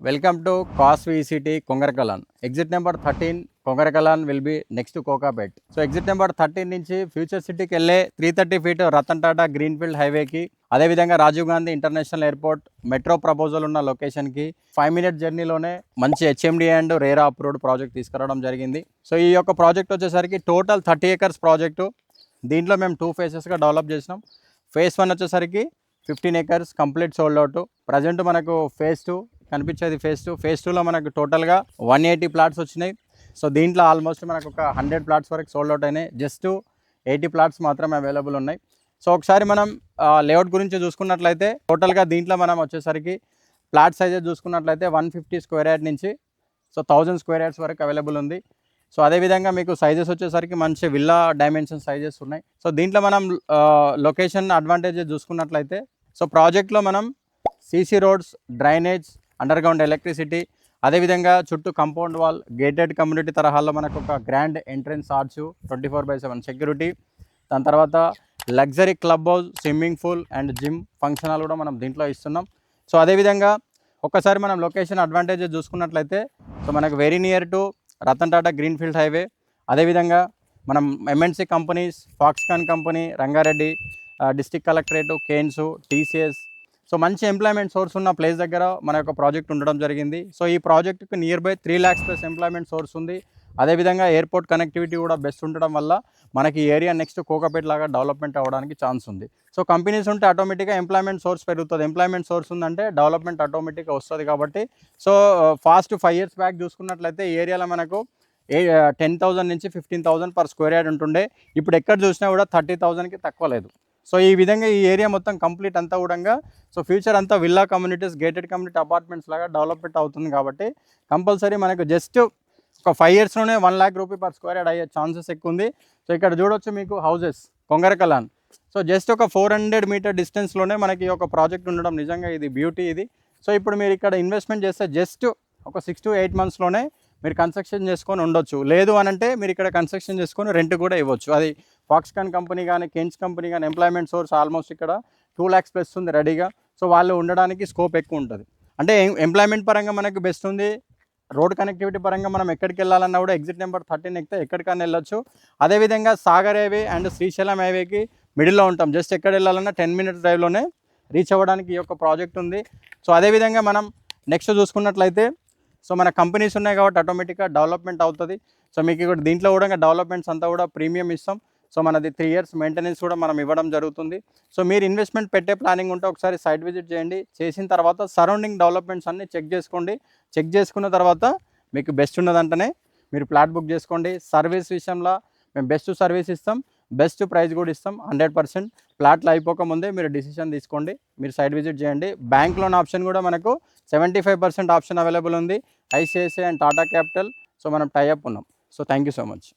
Welcome to COS VCT Kongarakalan. Exit number 13 Kongarakalan will be next to Kokapet. So exit number 13 నుంచి future సిటీకి వెళ్ళే 330 feet Ratan Tata greenfield హైవేకి అదేవిధంగా Rajiv Gandhi international airport metro proposal ఉన్న లొకేషన్కి 5 minute జర్నీలోనే మంచి HMD and RERA approved project తీసుకురావడం జరిగింది. సో ఈ యొక్క ప్రాజెక్ట్ వచ్చేసరికి టోటల్ 30 ఏకర్స్ ప్రాజెక్టు. దీంట్లో మేము 2 ఫేసెస్గా డెవలప్ చేసినాం. ఫేజ్ 1 వచ్చేసరికి 15 acres complete sold out. Present మనకు ఫేజ్ 2 కనిపించేది ఫేజ్ 2లో మనకు టోటల్గా 180 ప్లాట్స్ వచ్చినాయి. సో దీంట్లో ఆల్మోస్ట్ మనకు ఒక 100 ప్లాట్స్ వరకు సోల్డ్ అవుట్ అయినాయి. జస్ట్ 80 ప్లాట్స్ మాత్రమే అవైలబుల్ ఉన్నాయి. సో ఒకసారి మనం లేఅవుట్ గురించి చూసుకున్నట్లయితే టోటల్గా దీంట్లో మనం వచ్చేసరికి ప్లాట్ సైజెస్ చూసుకున్నట్లయితే 150 స్క్వేర్ యార్డ్ నుంచి 1000 స్క్వేర్ యార్డ్స్ వరకు అవైలబుల్ ఉంది. సో అదేవిధంగా మీకు సైజెస్ వచ్చేసరికి మంచి విల్లా డైమెన్షన్ సైజెస్ ఉన్నాయి. సో దీంట్లో మనం లొకేషన్ అడ్వాంటేజెస్ చూసుకున్నట్లయితే సో ప్రాజెక్ట్లో మనం CC roads, drainage, underground electricity, అదేవిధంగా చుట్టూ కంపౌండ్ వాల్, గేటెడ్ కమ్యూనిటీ తరహాలో మనకు ఒక గ్రాండ్ ఎంట్రన్స్ ఆర్చ్, 24/7 సెక్యూరిటీ, దాని తర్వాత luxury club house, swimming pool and gym function hall కూడా మనం దీంట్లో ఇస్తున్నాం. సో అదేవిధంగా ఒక్కసారి మనం లొకేషన్ అడ్వాంటేజెస్ చూసుకున్నట్లయితే సో మనకు very near to Ratan Tata greenfield highway, అదేవిధంగా మనం MNC companies, Foxconn company, Rangareddy district collectorate, Kaynes, TCS, so మంచి ఎంప్లాయ్మెంట్ సోర్స్ ఉన్న ప్లేస్ దగ్గర మన యొక్క ప్రాజెక్ట్ ఉండడం జరిగింది. సో ఈ ప్రాజెక్టుకి near by 3 lakhs plus employment source ఉంది. అదేవిధంగా ఎయిర్పోర్ట్ కనెక్టివిటీ కూడా బెస్ట్ ఉండడం వల్ల మనకి ఏరియా నెక్స్ట్ కోకాపేట్ లాగా డెవలప్మెంట్ అవ్వడానికి ఛాన్స్ ఉంది. సో కంపెనీస్ ఉంటే ఆటోమేటిక్గా ఎంప్లాయ్మెంట్ సోర్స్ పెరుగుతుంది. ఎంప్లాయ్మెంట్ సోర్స్ ఉందంటే డెవలప్మెంట్ ఆటోమేటిక్గా వస్తుంది. కాబట్టి సో ఫాస్ట్ 5 years బ్యాక్ చూసుకున్నట్లయితే ఈ ఏరియాలో మనకు 10,000 నుంచి 15,000 పర్ స్క్వేర్ యార్డ్ ఉంటుండే. ఇప్పుడు ఎక్కడ చూసినా కూడా 30,000కి తక్కువ లేదు. సో ఈ విధంగా ఈ ఏరియా మొత్తం కంప్లీట్ అంతా కూడా సో ఫ్యూచర్ అంతా villa communities, gated community apartments లాగా డెవలప్మెంట్ అవుతుంది. కాబట్టి కంపల్సరీ మనకు జస్ట్ ఒక 5 yearsలోనే 1 lakh rupee per square yard అయ్యే ఛాన్సెస్ ఎక్కువ ఉంది. సో ఇక్కడ చూడొచ్చు మీకు హౌసెస్ కొంగరకలాన్. సో జస్ట్ ఒక 400 మీటర్ డిస్టెన్స్లోనే మనకి ఒక ప్రాజెక్ట్ ఉండడం నిజంగా ఇది బ్యూటీ ఇది. సో ఇప్పుడు మీరు ఇక్కడ ఇన్వెస్ట్మెంట్ చేస్తే జస్ట్ ఒక 6 to 8 monthsలోనే మీరు కన్స్ట్రక్షన్ చేసుకొని ఉండొచ్చు. లేదు అని అంటే మీరు ఇక్కడ కన్స్ట్రక్షన్ చేసుకొని రెంట్ కూడా ఇవ్వచ్చు. అది ఫాక్స్కాన్ కంపెనీ కానీ, కెన్స్ కంపెనీ కానీ ఎంప్లాయ్మెంట్ సోర్స్ ఆల్మోస్ట్ ఇక్కడ 2 lakhs ప్లస్ ఉంది రెడీగా. సో వాళ్ళు ఉండడానికి స్కోప్ ఎక్కువ ఉంటుంది. అంటే ఎంప్లాయ్మెంట్ పరంగా మనకు బెస్ట్ ఉంది. రోడ్ కనెక్టివిటీ పరంగా మనం ఎక్కడికి వెళ్ళాలన్నా కూడా ఎగ్జిట్ నెంబర్ 13 ఎక్కితే ఎక్కడికైనా వెళ్ళొచ్చు. అదేవిధంగా సాగర్ హైవే అండ్ శ్రీశైలం హైవేకి మిడిల్లో ఉంటాం. జస్ట్ ఎక్కడ వెళ్ళాలన్నా 10 minutes డ్రైవ్లోనే రీచ్ అవ్వడానికి ఈ యొక్క ప్రాజెక్ట్ ఉంది. సో అదేవిధంగా మనం నెక్స్ట్ చూసుకున్నట్లయితే సో మన కంపెనీస్ ఉన్నాయి కాబట్టి ఆటోమేటిక్గా డెవలప్మెంట్ అవుతుంది. సో మీకు ఇక్కడ దీంట్లో కూడా డెవలప్మెంట్స్ అంతా కూడా ప్రీమియం ఇస్తాం. సో మనది 3 years మెయింటెనెన్స్ కూడా మనం ఇవ్వడం జరుగుతుంది. సో మీరు ఇన్వెస్ట్మెంట్ పెట్టే ప్లానింగ్ ఉంటే ఒకసారి సైట్ విజిట్ చేయండి. చేసిన తర్వాత సరౌండింగ్ డెవలప్మెంట్స్ అన్నీ చెక్ చేసుకోండి. చెక్ చేసుకున్న తర్వాత మీకు బెస్ట్ ఉన్నదంటేనే మీరు ప్లాట్ బుక్ చేసుకోండి. సర్వీస్ విషయంలో మేము బెస్ట్ సర్వీస్ ఇస్తాం, బెస్ట్ ప్రైస్ కూడా ఇస్తాం. 100% ప్లాట్లు అయిపోకముందే మీరు డిసిషన్ తీసుకోండి. మీరు సైట్ విజిట్ చేయండి. బ్యాంక్ లోన్ ఆప్షన్ కూడా మనకు 75% ఆప్షన్ అవైలబుల్ ఉంది. ICICI and Tata capital. So మనం టైఅప్ ఉన్నాం. So thank you so much.